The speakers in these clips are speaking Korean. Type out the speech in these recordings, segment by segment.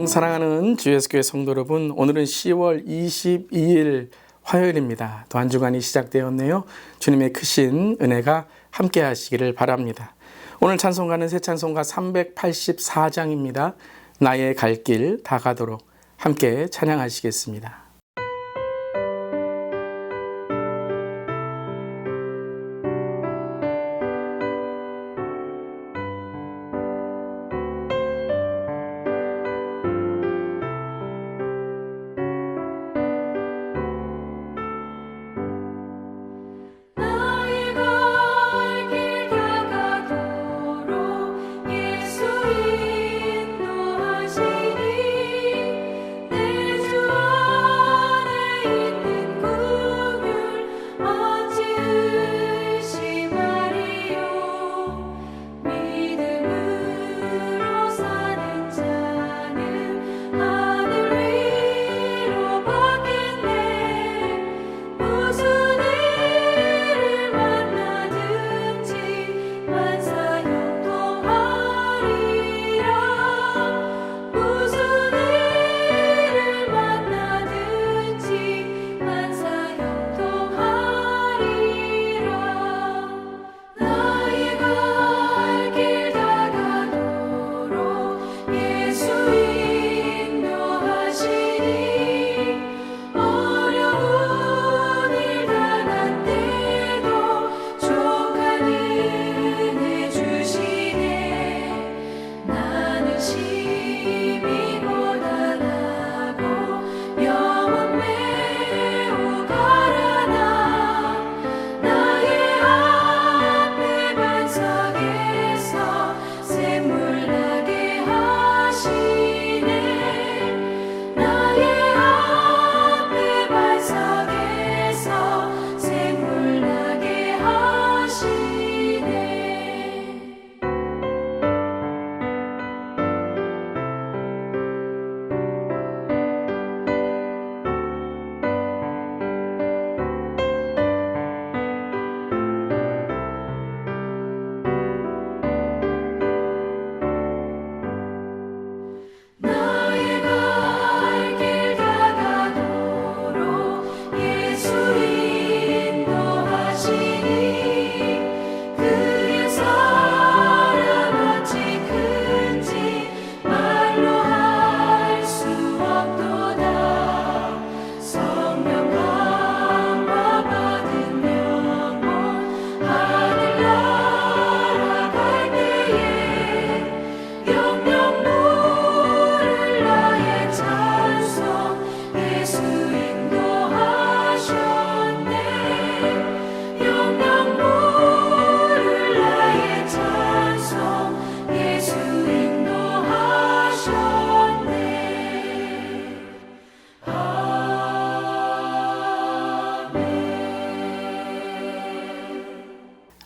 샬롬 사랑하는 주 예수교회 성도 여러분, 오늘은 10월 22일 화요일입니다. 또 한 주간이 시작되었네요. 주님의 크신 은혜가 함께 하시기를 바랍니다. 오늘 찬송가는 새 찬송가 384장입니다. 나의 갈 길 다 가도록 함께 찬양하시겠습니다.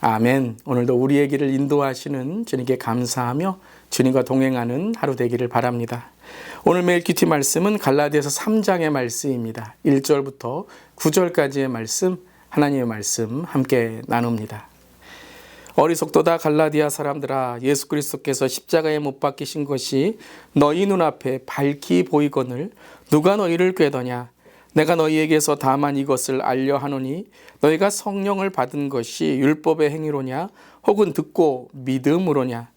아멘. 오늘도 우리의 길을 인도하시는 주님께 감사하며 주님과 동행하는 하루 되기를 바랍니다. 오늘 매일 큐티 말씀은 갈라디아서 3장의 말씀입니다. 1절부터 9절까지의 말씀, 하나님의 말씀 함께 나눕니다. 어리석도다 갈라디아 사람들아, 예수 그리스도께서 십자가에 못 박히신 것이 너희 눈앞에 밝히 보이거늘 누가 너희를 꾀더냐? 내가 너희에게서 다만 이것을 알려 하노니 너희가 성령을 받은 것이 율법의 행위로냐 혹은 듣고 믿음으로냐?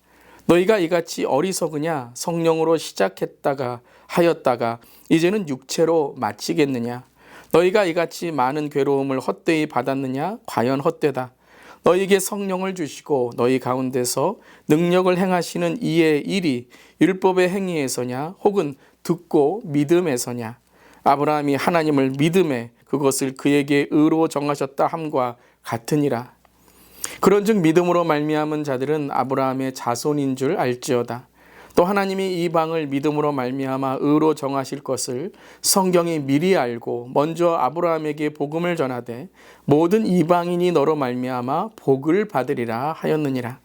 너희가 이같이 어리석으냐? 성령으로 시작했다가 하였다가 이제는 육체로 마치겠느냐? 너희가 이같이 많은 괴로움을 헛되이 받았느냐? 과연 헛되다. 너희에게 성령을 주시고 너희 가운데서 능력을 행하시는 이의 일이 율법의 행위에서냐 혹은 듣고 믿음에서냐? 아브라함이 하나님을 믿음에 그것을 그에게 의로 정하셨다 함과 같으니라. 그런즉 믿음으로 말미암은 자들은 아브라함의 자손인 줄 알지어다. 또 하나님이 이방을 믿음으로 말미암아 의로 정하실 것을 성경이 미리 알고 먼저 아브라함에게 복음을 전하되 모든 이방인이 너로 말미암아 복을 받으리라 하였느니라.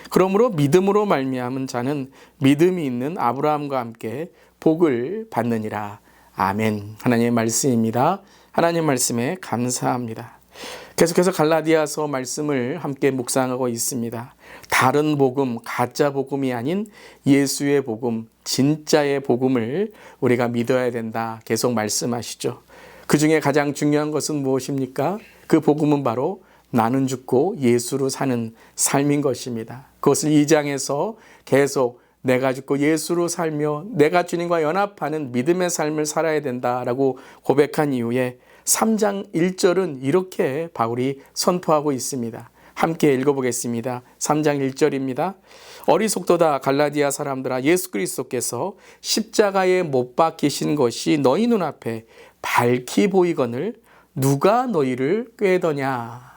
그러므로 믿음으로 말미암은 자는 믿음이 있는 아브라함과 함께 복을 받느니라. 아멘. 하나님의 말씀입니다. 하나님 말씀에 감사합니다. 계속해서 갈라디아서 말씀을 함께 묵상하고 있습니다. 다른 복음, 가짜 복음이 아닌 예수의 복음, 진짜의 복음을 우리가 믿어야 된다 계속 말씀하시죠. 그 중에 가장 중요한 것은 무엇입니까? 그 복음은 바로 나는 죽고 예수로 사는 삶인 것입니다. 그것을 2장에서 계속 내가 죽고 예수로 살며 내가 주님과 연합하는 믿음의 삶을 살아야 된다라고 고백한 이후에 3장 1절은 이렇게 바울이 선포하고 있습니다. 함께 읽어보겠습니다. 3장 1절입니다. 어리석도다 갈라디아 사람들아, 예수 그리스도께서 십자가에 못 박히신 것이 너희 눈앞에 밝히 보이거늘 누가 너희를 꾀더냐.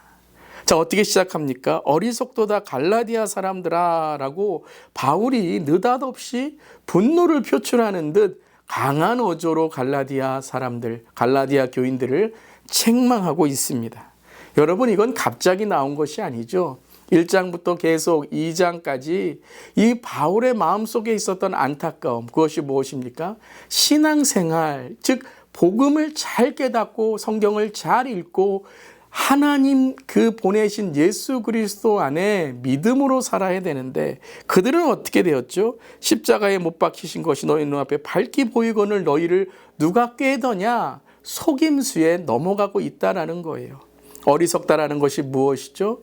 자, 어떻게 시작합니까? 어리석도다 갈라디아 사람들아 라고 바울이 느닷없이 분노를 표출하는 듯 강한 어조로 갈라디아 사람들, 갈라디아 교인들을 책망하고 있습니다. 여러분, 이건 갑자기 나온 것이 아니죠. 1장부터 계속 2장까지 이 바울의 마음속에 있었던 안타까움, 그것이 무엇입니까? 신앙생활, 즉 복음을 잘 깨닫고 성경을 잘 읽고 하나님 그 보내신 예수 그리스도 안에 믿음으로 살아야 되는데 그들은 어떻게 되었죠? 십자가에 못 박히신 것이 너희 눈앞에 밝히 보이거늘 너희를 누가 꾀더냐? 속임수에 넘어가고 있다라는 거예요. 어리석다라는 것이 무엇이죠?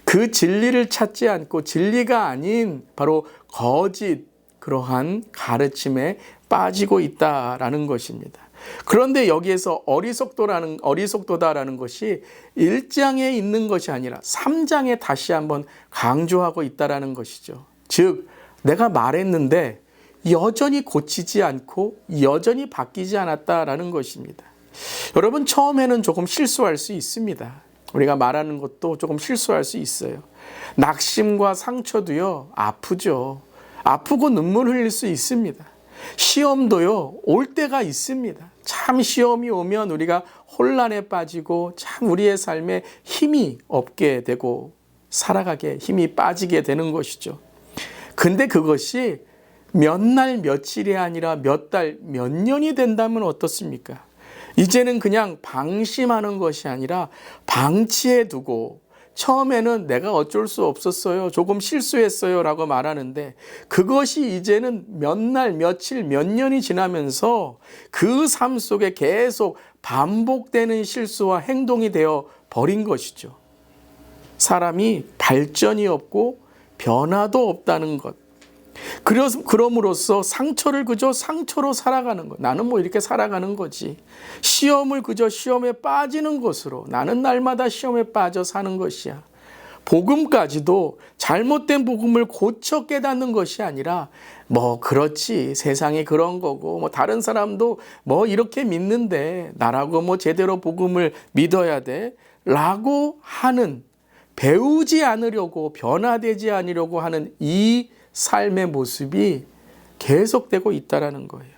그 진리를 찾지 않고 진리가 아닌 바로 거짓, 그러한 가르침에 빠지고 있다라는 것입니다. 그런데 여기에서 어리석도다라는 것이 1장에 있는 것이 아니라 3장에 다시 한번 강조하고 있다라는 것이죠. 즉, 내가 말했는데 여전히 고치지 않고 여전히 바뀌지 않았다라는 것입니다. 여러분, 처음에는 조금 실수할 수 있습니다. 우리가 말하는 것도 조금 실수할 수 있어요. 낙심과 상처도요, 아프죠. 아프고 눈물 흘릴 수 있습니다. 시험도요, 올 때가 있습니다. 참 시험이 오면 우리가 혼란에 빠지고 참 우리의 삶에 힘이 없게 되고 살아가게 힘이 빠지게 되는 것이죠. 근데 그것이 몇 날 며칠이 아니라 몇 달, 몇 년이 된다면 어떻습니까? 이제는 그냥 방심하는 것이 아니라 방치해 두고 처음에는 내가 어쩔 수 없었어요, 조금 실수했어요 라고 말하는데 그것이 이제는 몇 날, 며칠, 몇 년이 지나면서 그 삶 속에 계속 반복되는 실수와 행동이 되어 버린 것이죠. 사람이 발전이 없고 변화도 없다는 것. 그럼으로써 상처를 그저 상처로 살아가는 것. 나는 뭐 이렇게 살아가는 거지. 시험을 그저 시험에 빠지는 것으로 나는 날마다 시험에 빠져 사는 것이야. 복음까지도 잘못된 복음을 고쳐 깨닫는 것이 아니라 뭐 그렇지, 세상이 그런 거고 뭐 다른 사람도 뭐 이렇게 믿는데 나라고 뭐 제대로 복음을 믿어야 돼 라고 하는, 배우지 않으려고 변화되지 않으려고 하는 이 삶의 모습이 계속되고 있다라는 거예요.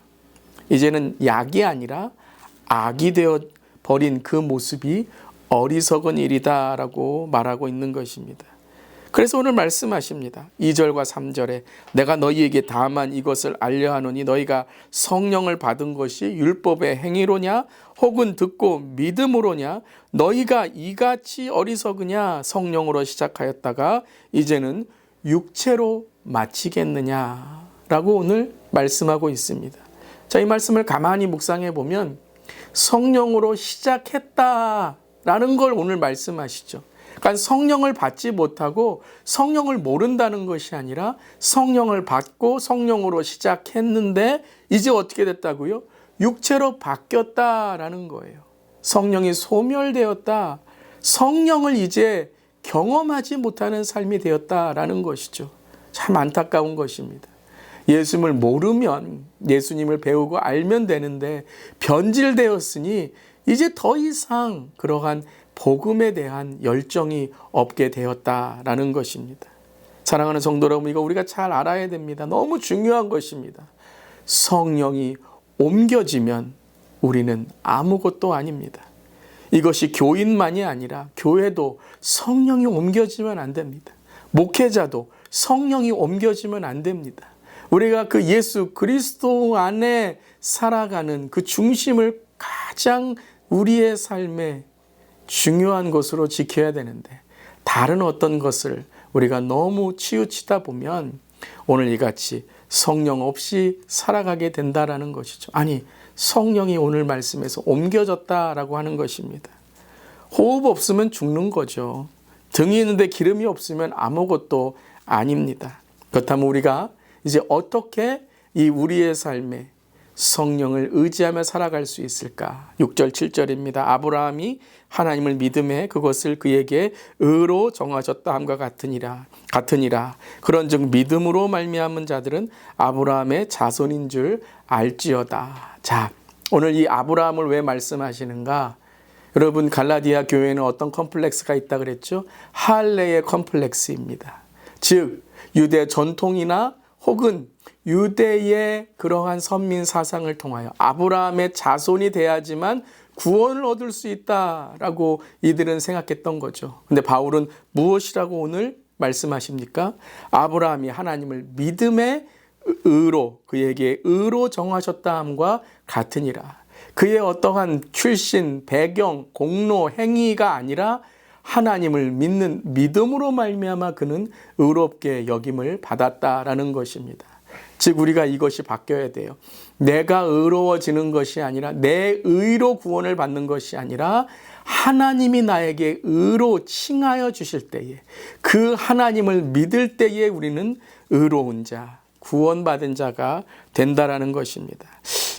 이제는 약이 아니라 악이 되어 버린 그 모습이 어리석은 일이다라고 말하고 있는 것입니다. 그래서 오늘 말씀하십니다. 2절과 3절에 내가 너희에게 다만 이것을 알려하노니 너희가 성령을 받은 것이 율법의 행위로냐 혹은 듣고 믿음으로냐, 너희가 이같이 어리석으냐, 성령으로 시작하였다가 이제는 육체로 마치겠느냐라고 오늘 말씀하고 있습니다. 자, 이 말씀을 가만히 묵상해 보면 성령으로 시작했다라는 걸 오늘 말씀하시죠. 그러니까 성령을 받지 못하고 성령을 모른다는 것이 아니라 성령을 받고 성령으로 시작했는데 이제 어떻게 됐다고요? 육체로 바뀌었다라는 거예요. 성령이 소멸되었다. 성령을 이제 경험하지 못하는 삶이 되었다라는 것이죠. 참 안타까운 것입니다. 예수님을 모르면 예수님을 배우고 알면 되는데 변질되었으니 이제 더 이상 그러한 복음에 대한 열정이 없게 되었다라는 것입니다. 사랑하는 성도 여러분, 이거 우리가 잘 알아야 됩니다. 너무 중요한 것입니다. 성령이 옮겨지면 우리는 아무것도 아닙니다. 이것이 교인만이 아니라 교회도 성령이 옮겨지면 안 됩니다. 목회자도 성령이 옮겨지면 안 됩니다. 우리가 그 예수 그리스도 안에 살아가는 그 중심을 가장 우리의 삶에 중요한 것으로 지켜야 되는데 다른 어떤 것을 우리가 너무 치우치다 보면 오늘 이같이 성령 없이 살아가게 된다라는 것이죠. 아니, 성령이 오늘 말씀에서 옮겨졌다라고 하는 것입니다. 호흡 없으면 죽는 거죠. 등이 있는데 기름이 없으면 아무것도 아닙니다. 그렇다면 우리가 이제 어떻게 이 우리의 삶에 성령을 의지하며 살아갈 수 있을까? 6절 7절입니다. 아브라함이 하나님을 믿음에 그것을 그에게 의로 정하셨다 함과 같으니라. 그런즉 믿음으로 말미암은 자들은 아브라함의 자손인 줄 알지어다. 자, 오늘 이 아브라함을 왜 말씀하시는가? 여러분, 갈라디아 교회에는 어떤 컴플렉스가 있다 그랬죠? 할례의 컴플렉스입니다. 즉 유대 전통이나 혹은 유대의 그러한 선민 사상을 통하여 아브라함의 자손이 돼야지만 구원을 얻을 수 있다라고 이들은 생각했던 거죠. 근데 바울은 무엇이라고 오늘 말씀하십니까? 아브라함이 하나님을 믿음의 의로, 그에게 의로 정하셨다 함과 같으니라. 그의 어떠한 출신, 배경, 공로, 행위가 아니라 하나님을 믿는 믿음으로 말미암아 그는 의롭게 여김을 받았다라는 것입니다. 즉 우리가 이것이 바뀌어야 돼요. 내가 의로워지는 것이 아니라 내 의로 구원을 받는 것이 아니라 하나님이 나에게 의로 칭하여 주실 때에 그 하나님을 믿을 때에 우리는 의로운 자, 구원받은 자가 된다라는 것입니다.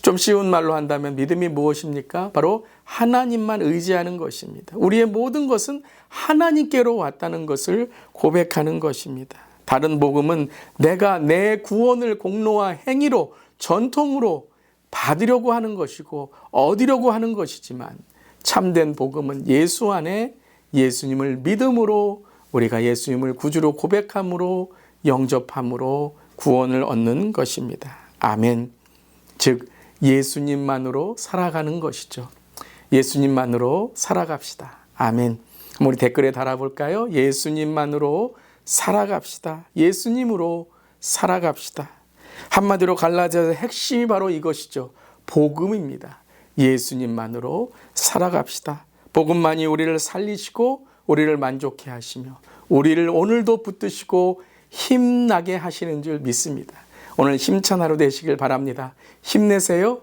좀 쉬운 말로 한다면 믿음이 무엇입니까? 바로 하나님만 의지하는 것입니다. 우리의 모든 것은 하나님께로 왔다는 것을 고백하는 것입니다. 다른 복음은 내가 내 구원을 공로와 행위로 전통으로 받으려고 하는 것이고 얻으려고 하는 것이지만 참된 복음은 예수 안에 예수님을 믿음으로 우리가 예수님을 구주로 고백함으로 영접함으로 구원을 얻는 것입니다. 아멘. 즉 예수님만으로 살아가는 것이죠. 예수님만으로 살아갑시다. 아멘. 우리 댓글에 달아볼까요? 예수님만으로 살아갑시다. 예수님으로 살아갑시다. 한마디로 갈라디아서의 핵심이 바로 이것이죠. 복음입니다. 예수님만으로 살아갑시다. 복음만이 우리를 살리시고 우리를 만족해 하시며 우리를 오늘도 붙드시고 힘나게 하시는 줄 믿습니다. 오늘 힘찬 하루 되시길 바랍니다. 힘내세요.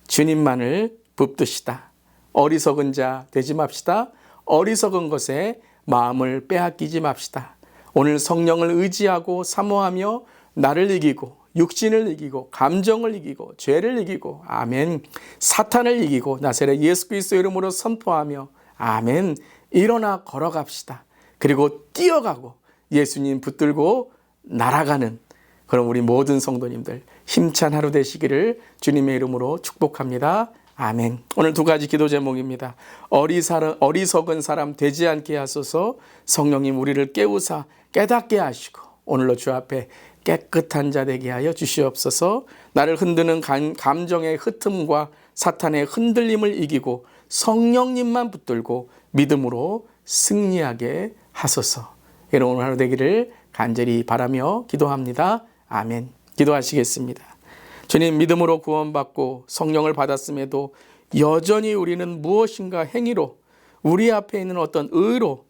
주님만을 붙드시다. 어리석은 자 되지 맙시다. 어리석은 것에 마음을 빼앗기지 맙시다. 오늘 성령을 의지하고 사모하며 나를 이기고 육신을 이기고 감정을 이기고 죄를 이기고 아멘. 사탄을 이기고 나사렛 예수 그리스도 이름으로 선포하며 아멘. 일어나 걸어갑시다. 그리고 뛰어가고 예수님 붙들고 날아가는 그럼 우리 모든 성도님들 힘찬 하루 되시기를 주님의 이름으로 축복합니다. 아멘. 오늘 두 가지 기도 제목입니다. 어리석은 사람 되지 않게 하소서. 성령님 우리를 깨우사 깨닫게 하시고 오늘로 주 앞에 깨끗한 자 되게 하여 주시옵소서. 나를 흔드는 감정의 흩음과 사탄의 흔들림을 이기고 성령님만 붙들고 믿음으로 승리하게 하소서. 이런 오늘 하루 되기를 간절히 바라며 기도합니다. 아멘. 기도하시겠습니다. 주님, 믿음으로 구원받고 성령을 받았음에도 여전히 우리는 무엇인가 행위로 우리 앞에 있는 어떤 의로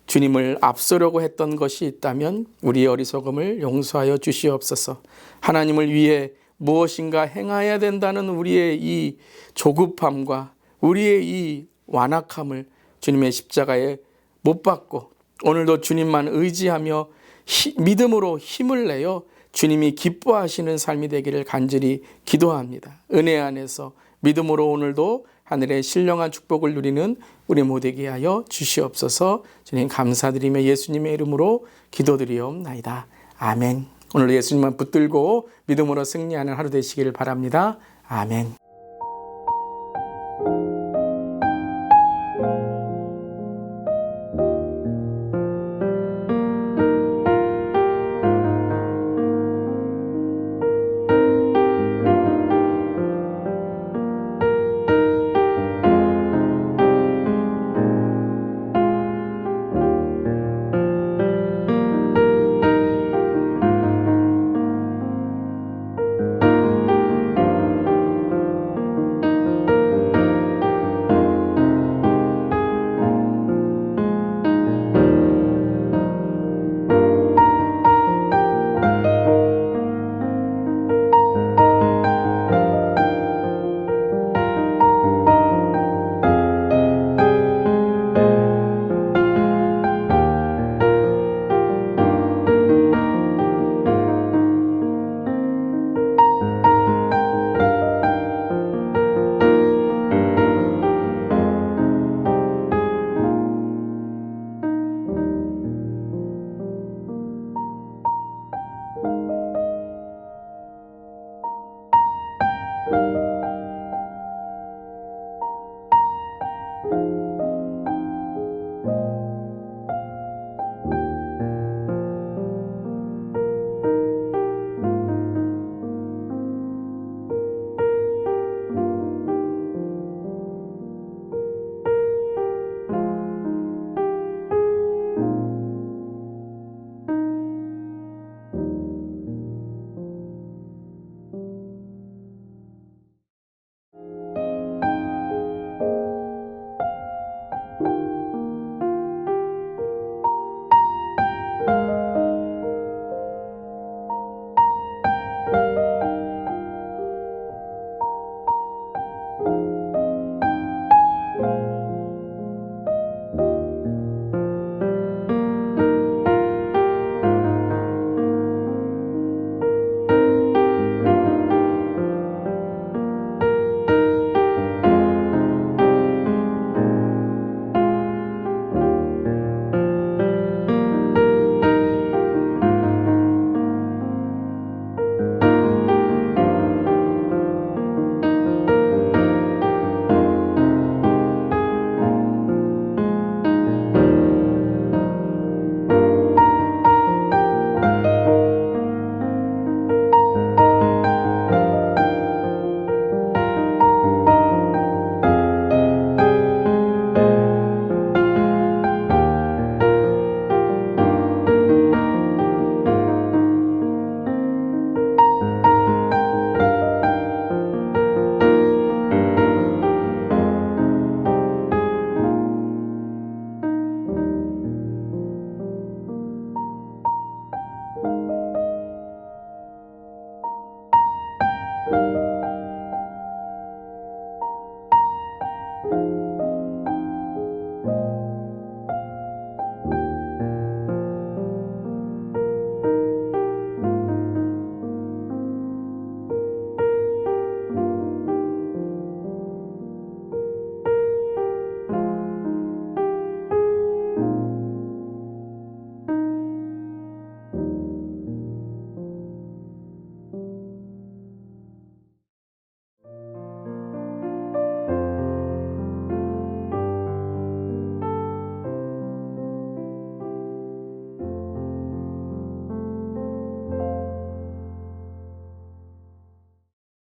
주님을 앞서려고 했던 것이 있다면 우리의 어리석음을 용서하여 주시옵소서. 하나님을 위해 무엇인가 행해야 된다는 우리의 이 조급함과 우리의 이 완악함을 주님의 십자가에 못 박고 오늘도 주님만 의지하며 믿음으로 힘을 내어 주님이 기뻐하시는 삶이 되기를 간절히 기도합니다. 은혜 안에서 믿음으로 오늘도 하늘의 신령한 축복을 누리는 우리 모두에게 하여 주시옵소서. 주님 감사드리며 예수님의 이름으로 기도드리옵나이다. 아멘. 오늘 예수님만 붙들고 믿음으로 승리하는 하루 되시기를 바랍니다. 아멘. 주님.